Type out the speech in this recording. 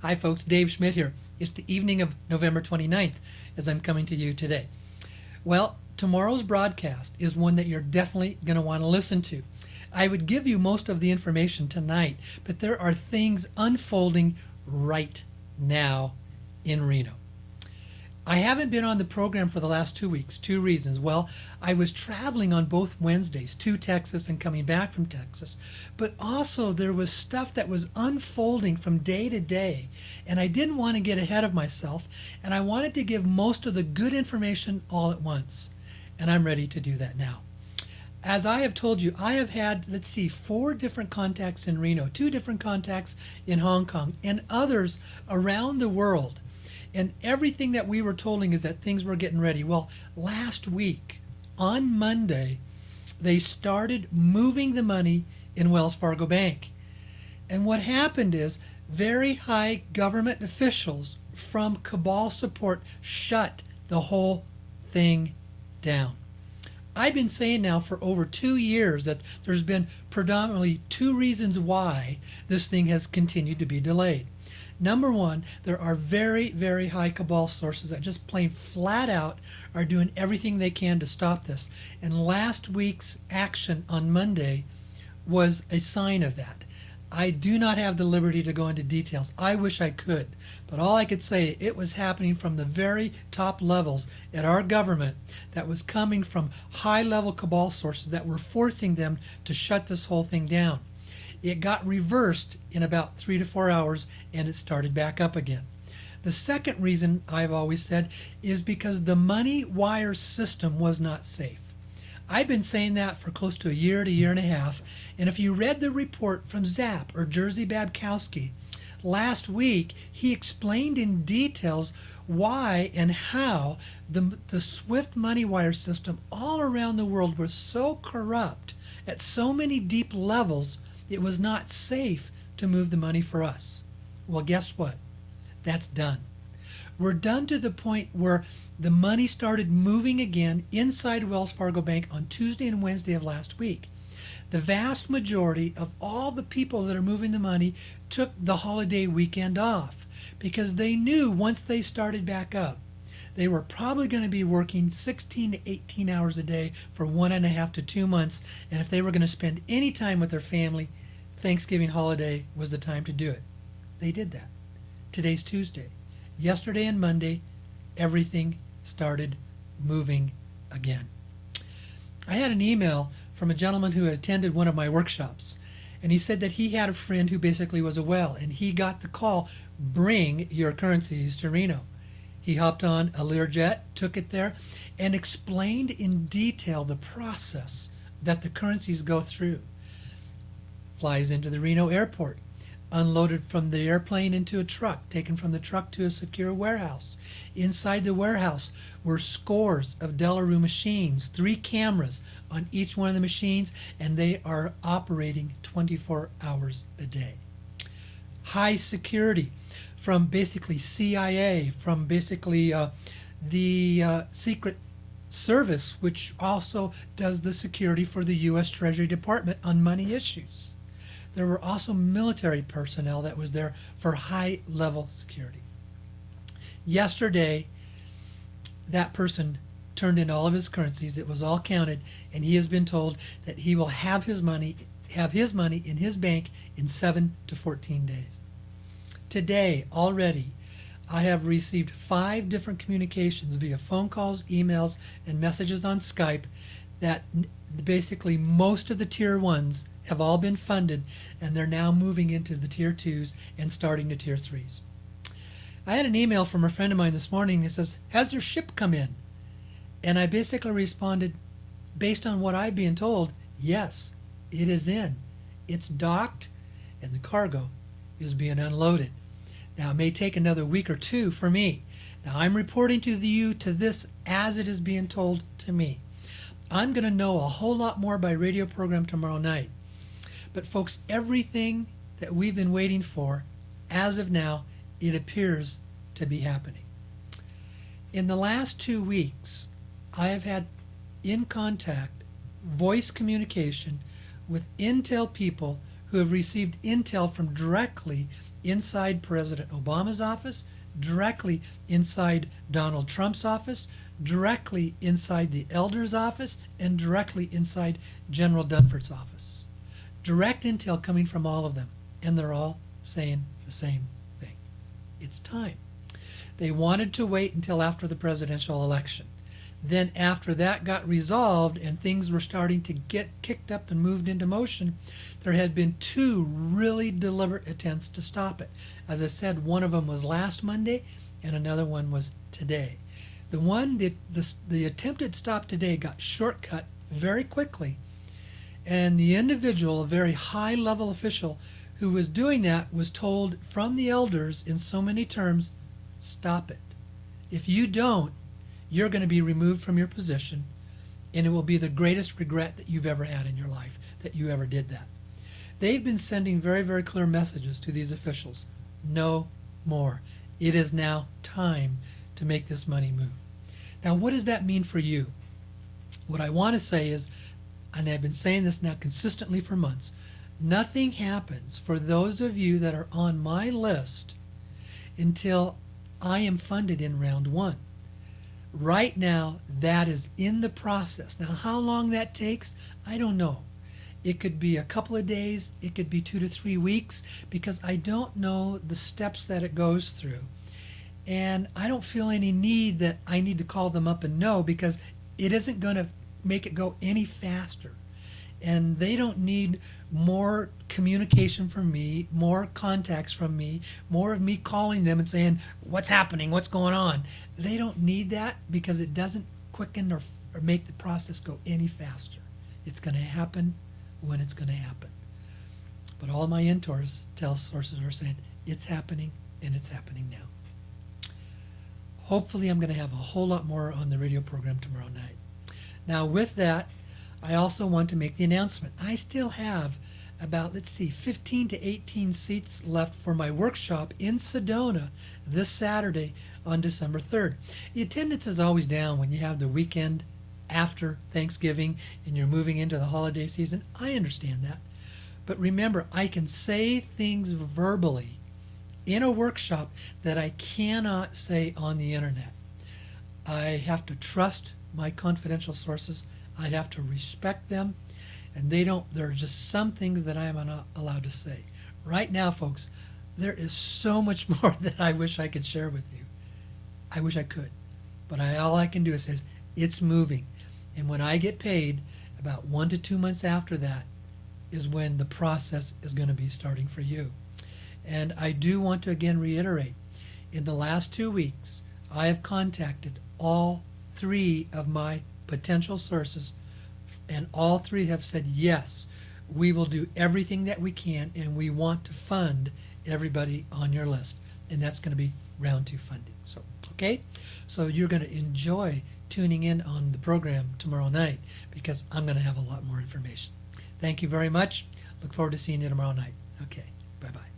Hi folks, Dave Schmidt here. It's the evening of November 29th as I'm coming to you today. Well, tomorrow's broadcast is one that you're definitely going to want to listen to. I would give you most of the information tonight, but there are things unfolding right now in Reno. I haven't been on the program for the last 2 weeks. Two reasons. Well, I was traveling on both Wednesdays to Texas and coming back from Texas. But also there was stuff that was unfolding from day to day. And I didn't want to get ahead of myself. And I wanted to give most of the good information all at once. And I'm ready to do that now. As I have told you, I have had, 4 different contacts in Reno, 2 different contacts in Hong Kong, and others around the world. And everything that we were told is that things were getting ready. Well, last week, on Monday, they started moving the money in Wells Fargo Bank. And what happened is very high government officials from cabal support shut the whole thing down. I've been saying now for over 2 years that there's been predominantly 2 reasons why this thing has continued to be delayed. Number one, there are very, very high cabal sources that just plain flat out are doing everything they can to stop this. And last week's action on Monday was a sign of that. I do not have the liberty to go into details. I wish I could. But all I could say, it was happening from the very top levels at our government that was coming from high-level cabal sources that were forcing them to shut this whole thing down. It got reversed in about 3 to 4 hours and it started back up again. The second reason I've always said is because the money wire system was not safe. I've been saying that for close to a year and a half, and if you read the report from Zap or Jerzy Babkowski last week, he explained in details why and how the SWIFT money wire system all around the world was so corrupt at so many deep levels. It was not safe to move the money for us. Well, guess what? That's done. We're done to the point where the money started moving again inside Wells Fargo Bank on Tuesday and Wednesday of last week. The vast majority of all the people that are moving the money took the holiday weekend off because they knew once they started back up, they were probably going to be working 16 to 18 hours a day for 1.5 to 2 months. And if they were going to spend any time with their family, Thanksgiving holiday was the time to do it. They did that. Today's Tuesday. Yesterday and Monday, everything started moving again. I had an email from a gentleman who had attended one of my workshops. And he said that he had a friend who basically was a whale. And he got the call, bring your currencies to Reno. He hopped on a Learjet, took it there, and explained in detail the process that the currencies go through. Flies into the Reno airport, unloaded from the airplane into a truck, taken from the truck to a secure warehouse. Inside the warehouse were scores of Delarue machines, 3 cameras on each one of the machines, and they are operating 24 hours a day. High security from basically CIA, from basically the Secret Service, which also does the security for the U.S. Treasury Department on money issues. There were also military personnel that was there for high-level security. Yesterday, that person turned in all of his currencies. It was all counted, and he has been told that he will have his money in his bank in 7 to 14 days. Today, already, I have received 5 different communications via phone calls, emails, and messages on Skype that basically most of the tier 1s have all been funded, and they're now moving into the tier 2s and starting to tier 3s. I had an email from a friend of mine this morning that says, has your ship come in? And I basically responded, based on what I've been told, yes, it is in. It's docked, and the cargo is being unloaded. Now, it may take another week or 2 for me. Now, I'm reporting to you to this as it is being told to me. I'm going to know a whole lot more by radio program tomorrow night. But folks, everything that we've been waiting for, as of now, it appears to be happening. In the last 2 weeks, I have had in contact, voice communication with intel people who have received intel from directly inside President Obama's office, directly inside Donald Trump's office, directly inside the elder's office, and directly inside General Dunford's office. Direct intel coming from all of them, and they're all saying the same thing. It's time. They wanted to wait until after the presidential election. Then after that got resolved and things were starting to get kicked up and moved into motion, there had been 2 really deliberate attempts to stop it. As I said, one of them was last Monday and another one was today. The one that the attempted stop today got shortcut very quickly, and the individual, a very high-level official who was doing that, was told from the elders in so many terms, stop it. If you don't, you're going to be removed from your position, and it will be the greatest regret that you've ever had in your life that you ever did that. They've been sending very, very clear messages to these officials. No more. It is now time to make this money move. Now, what does that mean for you? What I want to say is, and I've been saying this now consistently for months, nothing happens for those of you that are on my list until I am funded in round 1. Right now, that is in the process. Now, how long that takes, I don't know. It could be a couple of days, it could be 2 to 3 weeks, because I don't know the steps that it goes through. And I don't feel any need that I need to call them up and know, because it isn't going to make it go any faster. And they don't need more communication from me, more contacts from me, more of me calling them and saying, what's happening, what's going on. They don't need that, because it doesn't quicken or make the process go any faster. It's going to happen when it's going to happen. But all my mentors tell sources are saying it's happening, and it's happening now. Hopefully I'm going to have a whole lot more on the radio program tomorrow night. Now with that, I also want to make the announcement. I still have about, 15 to 18 seats left for my workshop in Sedona this Saturday on December 3rd. The attendance is always down when you have the weekend after Thanksgiving and you're moving into the holiday season. I understand that. But remember, I can say things verbally in a workshop that I cannot say on the internet. I have to trust my confidential sources. I have to respect them, and there are just some things that I am not allowed to say. Right now, folks, there is so much more that I wish I could share with you. I wish I could, but all I can do is say it's moving. And when I get paid, about 1 to 2 months after that is when the process is going to be starting for you. And I do want to again reiterate, in the last 2 weeks, I have contacted all 3 of my potential sources, and all 3 have said, yes, we will do everything that we can, and we want to fund everybody on your list. And that's going to be round 2 funding. So, okay? So you're going to enjoy tuning in on the program tomorrow night, because I'm going to have a lot more information. Thank you very much. Look forward to seeing you tomorrow night. Okay, bye-bye.